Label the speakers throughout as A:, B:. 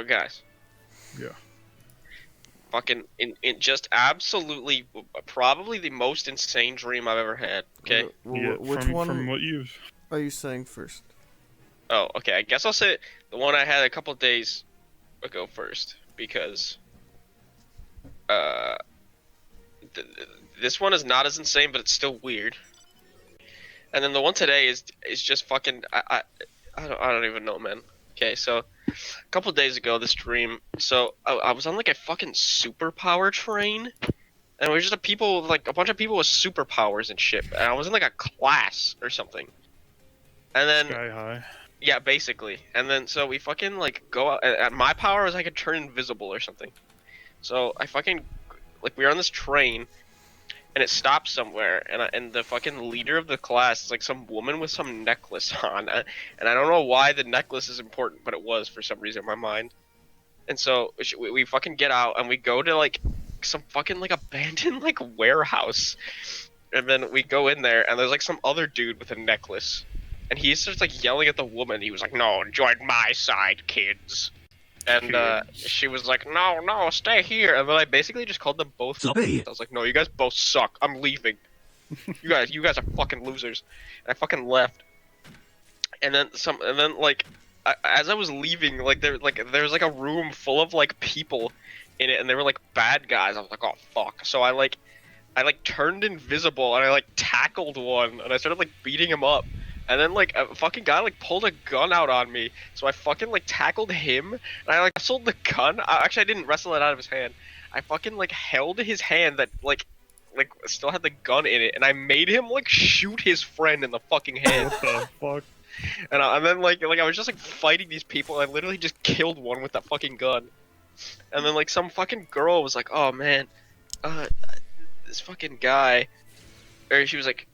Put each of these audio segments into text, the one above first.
A: guys.
B: Yeah.
A: Fucking in just absolutely probably the most insane dream I've ever had. Okay.
B: Yeah.
C: Which
B: From
C: one
B: what you've.
C: are you saying first?
A: Oh, okay. I guess I'll say the one I had a couple days ago first because uh this one is not as insane, but it's still weird. And then the one today is just fucking I don't even know, man. Okay, so a couple days ago, this dream. So I was on like a fucking superpower train, and it was just a bunch of people with superpowers and shit. And I was in like a class or something. And then
B: Sky high.
A: yeah, basically. And then so we fucking like go out. And my power was I could turn invisible or something. So I fucking like we were on this train, and it stopped somewhere, and the fucking leader of the class is like some woman with some necklace on, and I don't know why the necklace is important, but it was for some reason in my mind. And so we fucking get out and we go to like some fucking like abandoned like warehouse, and then we go in there and there's like some other dude with a necklace, and he starts like yelling at the woman. He was like, "No, join my side, kids." And she was like, "No, no, stay here." And then I basically just called them both. I was like, "No, you guys both suck. I'm leaving. You guys are fucking losers." And I fucking left. And then like, as I was leaving, like there was like a room full of like people in it, and they were like bad guys. I was like, "Oh fuck!" So I turned invisible and I like tackled one, and I started like beating him up. And then like a fucking guy like pulled a gun out on me, so I fucking like tackled him, and I like wrestled the gun. Actually, I didn't wrestle it out of his hand. I fucking like held his hand that like still had the gun in it, and I made him like shoot his friend in the fucking head.
B: What the fuck?
A: And then like I was just like fighting these people. And I literally just killed one with that fucking gun. And then like some fucking girl was like, "Oh man, this fucking guy," or she was like,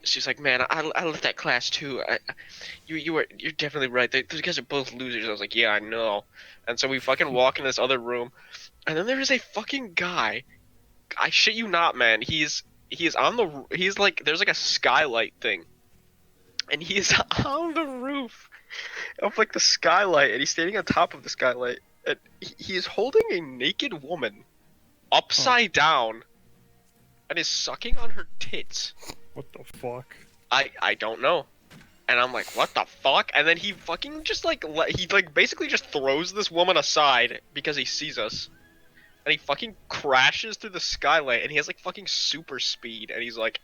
A: she's like, "Man, I left that class too. You're definitely right. Those guys are both losers." I was like, "Yeah, I know." And so we fucking walk in this other room, and then there is a fucking guy. I shit you not, man. He's like there's like a skylight thing, and he's on the roof of like the skylight, and he's standing on top of the skylight, and he is holding a naked woman upside down, and is sucking on her tits.
B: What the fuck?
A: I don't know. And I'm like, "What the fuck?" And then he fucking just like he like basically just throws this woman aside because he sees us. And he fucking crashes through the skylight, and he has like fucking super speed, and he's like,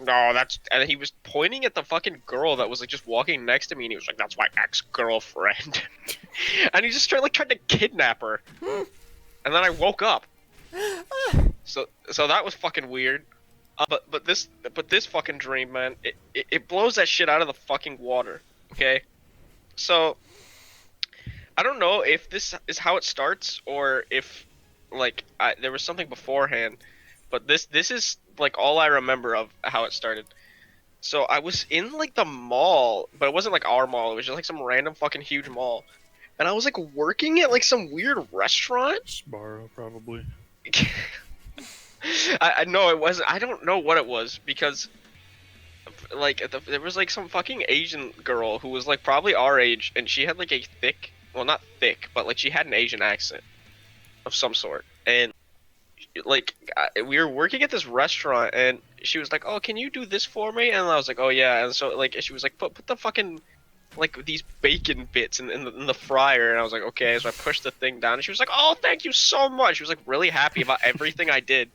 A: "No, that's," and he was pointing at the fucking girl that was like just walking next to me, and he was like, "That's my ex-girlfriend." And he just tried to kidnap her. And then I woke up. So that was fucking weird. But this fucking dream, man, it blows that shit out of the fucking water. Okay, so I don't know if this is how it starts or if like there was something beforehand, but this is like all I remember of how it started. So I was in like the mall, but it wasn't like our mall. It was just like some random fucking huge mall, and I was like working at like some weird restaurant.
B: Sbarro, probably.
A: I know it wasn't. I don't know what it was because, like, there was like some fucking Asian girl who was like probably our age, and she had like a thick, well, not thick, but like she had an Asian accent of some sort, and like we were working at this restaurant, and she was like, "Oh, can you do this for me?" And I was like, "Oh yeah," and so like she was like, "Put the fucking like these bacon bits in the fryer," and I was like, "Okay." So I pushed the thing down, and she was like, "Oh, thank you so much." She was like really happy about everything I did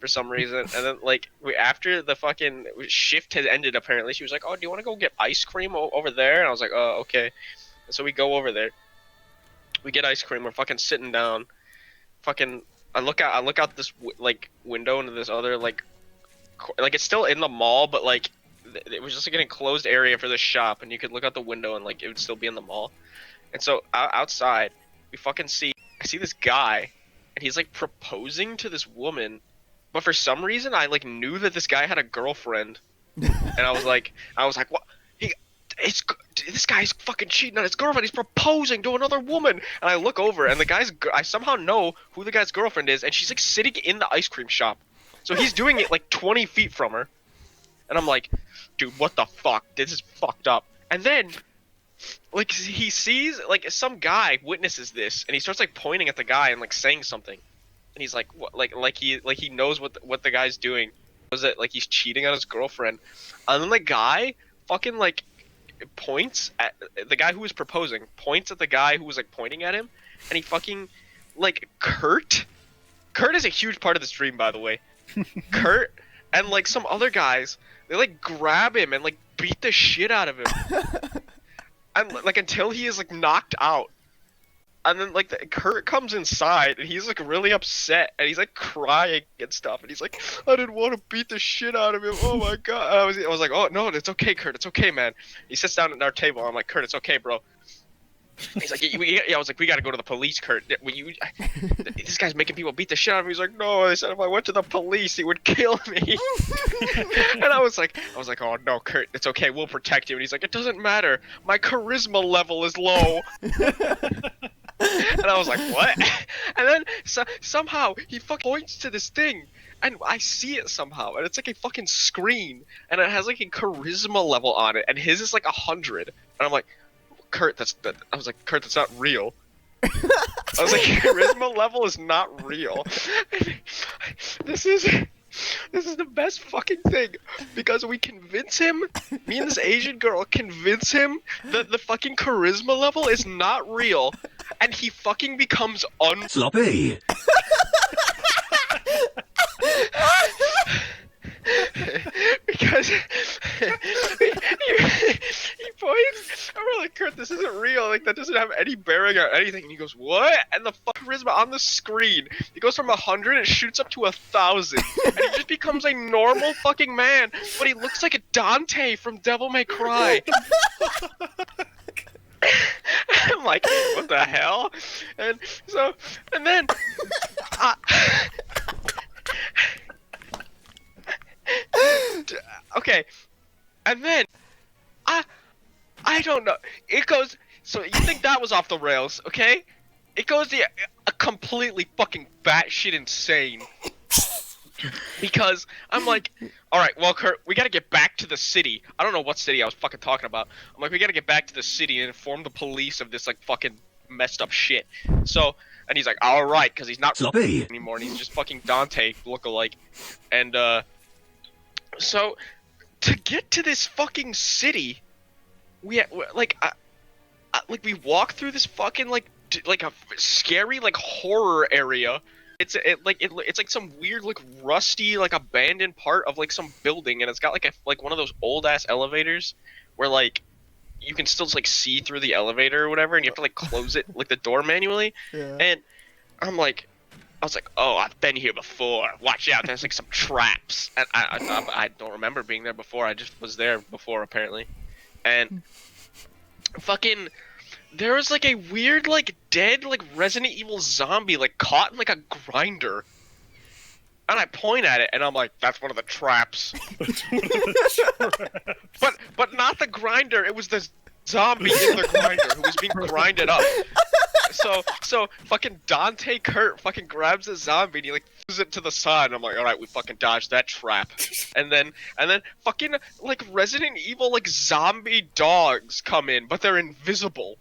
A: for some reason. And then like after the fucking shift had ended, apparently she was like, "Oh, do you want to go get ice cream over there?" And I was like, "Oh, okay." And so we go over there, we get ice cream, we're fucking sitting down, fucking I look out this like window into this other like it's still in the mall, but like it was just like an enclosed area for the shop, and you could look out the window and like it would still be in the mall. And so outside we fucking I see this guy, and he's like proposing to this woman, but for some reason I like knew that this guy had a girlfriend, and I was like what, this guy's fucking cheating on his girlfriend. He's proposing to another woman. And I look over, and I somehow know who the guy's girlfriend is, and she's like sitting in the ice cream shop. So he's doing it like 20 feet from her. And I'm like, dude, what the fuck? This is fucked up. And then like he sees like some guy witnesses this, and he starts like pointing at the guy and like saying something, and he's like, what, like he knows what the guy's doing. Was it like he's cheating on his girlfriend? And then the guy fucking like points at the guy who was proposing, points at the guy who was like pointing at him, and he fucking like Kurt is a huge part of this dream, by the way. Kurt and like some other guys, they like grab him and like beat the shit out of him, and like until he is like knocked out. And then like Kurt comes inside and he's like really upset and he's like crying and stuff, and he's like, I didn't want to beat the shit out of him. Oh my god. I was like, oh no, it's okay, Kurt, it's okay, man. He sits down at our table. I'm like, Kurt, it's okay, bro. He's like, yeah, I was like, we gotta go to the police, Kurt. This guy's making people beat the shit out of me. He's like, no, I said if I went to the police, he would kill me. And I was like, oh no, Kurt, it's okay, we'll protect you. And he's like, it doesn't matter, my charisma level is low. And I was like, what? And then somehow he fucking points to this thing, and I see it somehow, and it's like a fucking screen, and it has like a charisma level on it, and his is like 100. And I'm like, Kurt, I was like, Kurt, that's not real. I was like, charisma level is not real. This is the best fucking thing, because we convince him, me and this Asian girl convince him that the fucking charisma level is not real, and he fucking becomes
C: sloppy.
A: Because he points, and we're like, Kurt, this isn't real, like that doesn't have any bearing on anything. And he goes, what? And the fuck charisma on the screen, it goes from 100, it shoots up to 1,000, and he just becomes a normal fucking man, but he looks like a Dante from Devil May Cry. I'm like, what the hell? And then okay, and then I don't know. It goes. So you think that was off the rails, okay? It goes to a completely fucking batshit insane. Because I'm like, all right, well, Kurt, we gotta get back to the city. I don't know what city I was fucking talking about. I'm like, we gotta get back to the city and inform the police of this like fucking messed up shit. So, and he's like, all right, because he's not
C: sloppy
A: anymore, and he's just fucking Dante lookalike. And so to get to this fucking city, we walk through this fucking like a scary like horror area. It's like some weird like rusty like abandoned part of like some building, and it's got like one of those old ass elevators where like you can still like see through the elevator or whatever, and you have to like close it like the door manually.
D: Yeah.
A: And I was like, oh, I've been here before. Watch out, there's like some traps. And I don't remember being there before. I just was there before apparently, and fucking. There was like a weird like dead like Resident Evil zombie like caught in like a grinder, and I point at it and I'm like, that's one of the traps. But not the grinder, it was the zombie in the grinder who was being grinded up. So fucking Dante Kurt fucking grabs the zombie and he like throws it to the side, and I'm like, alright, we fucking dodged that trap. And then fucking like Resident Evil like zombie dogs come in, but they're invisible.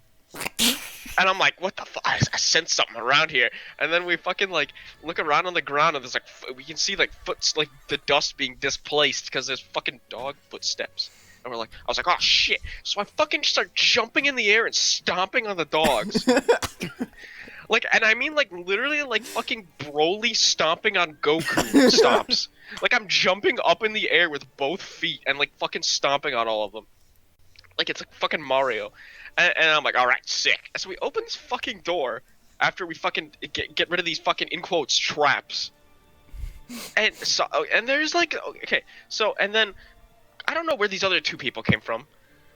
A: And I'm like, what the fuck? I sense something around here. And then we fucking like look around on the ground, and there's like we can see like like the dust being displaced because there's fucking dog footsteps. And I was like, oh shit. So I fucking start jumping in the air and stomping on the dogs. Like, and I mean like literally like fucking Broly stomping on Goku stomps. Like I'm jumping up in the air with both feet and like fucking stomping on all of them. Like it's like fucking Mario. And I'm like, all right, sick. So we open this fucking door after we fucking get rid of these fucking in quotes traps. And so and there's like okay, so and then I don't know where these other two people came from.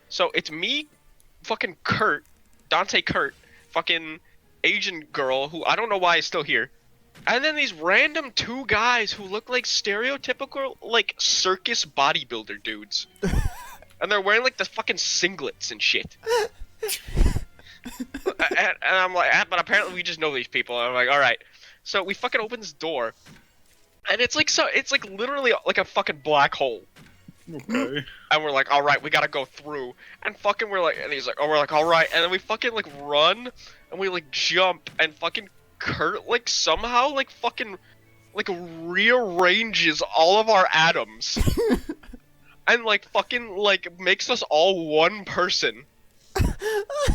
A: So it's me, fucking Kurt, Dante Kurt, fucking Asian girl who I don't know why is still here. And then these random two guys who look like stereotypical like circus bodybuilder dudes. And they're wearing like the fucking singlets and shit. And I'm like, but apparently we just know these people. And I'm like, all right. So we fucking open this door, and it's like literally like a fucking black hole.
B: Okay.
A: And we're like, all right, we gotta go through. And fucking we're like, and he's like, oh, we're like, all right. And then we fucking like run, and we like jump, and fucking Kurt like somehow like fucking like rearranges all of our atoms, and like fucking like makes us all one person.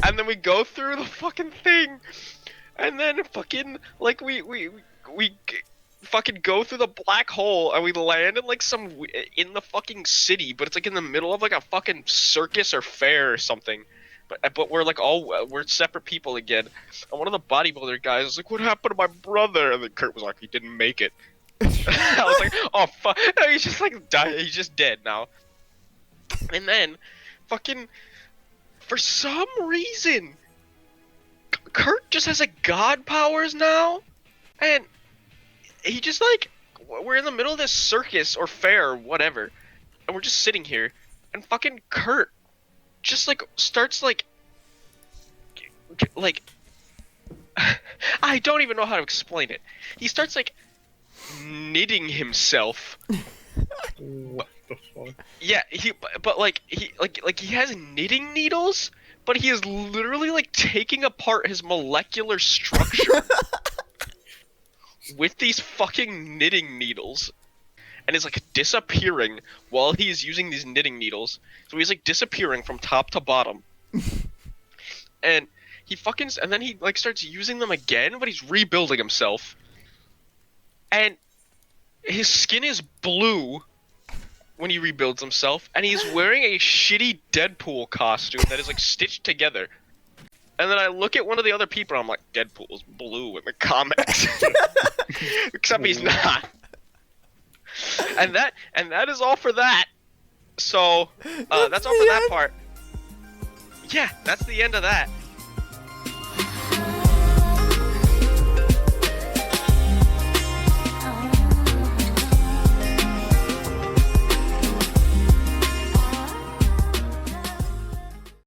A: And then we go through the fucking thing, and then fucking like fucking go through the black hole, and we land in like in the fucking city, but it's like in the middle of like a fucking circus or fair or something. But we're like we're separate people again. And one of the bodybuilder guys was like, "What happened to my brother?" And then Kurt was like, "He didn't make it." I was like, "Oh fuck!" No, he's just like died. He's just dead now. And then, fucking, for some reason, Kurt just has like god powers now, and he just like we're in the middle of this circus or fair or whatever, and we're just sitting here, and fucking Kurt just like starts like I don't even know how to explain it. He starts like knitting himself.
B: What the fuck?
A: Yeah, but like he has knitting needles, but he is literally like taking apart his molecular structure with these fucking knitting needles, and is like disappearing while he is using these knitting needles. So he's like disappearing from top to bottom, and and then he like starts using them again, but he's rebuilding himself, and his skin is blue when he rebuilds himself, and he's wearing a shitty Deadpool costume that is like stitched together. And then I look at one of the other people, and I'm like, Deadpool's blue in the comics. Except he's not. And that is all for that. So, that's all for that part. Yeah, that's the end of that.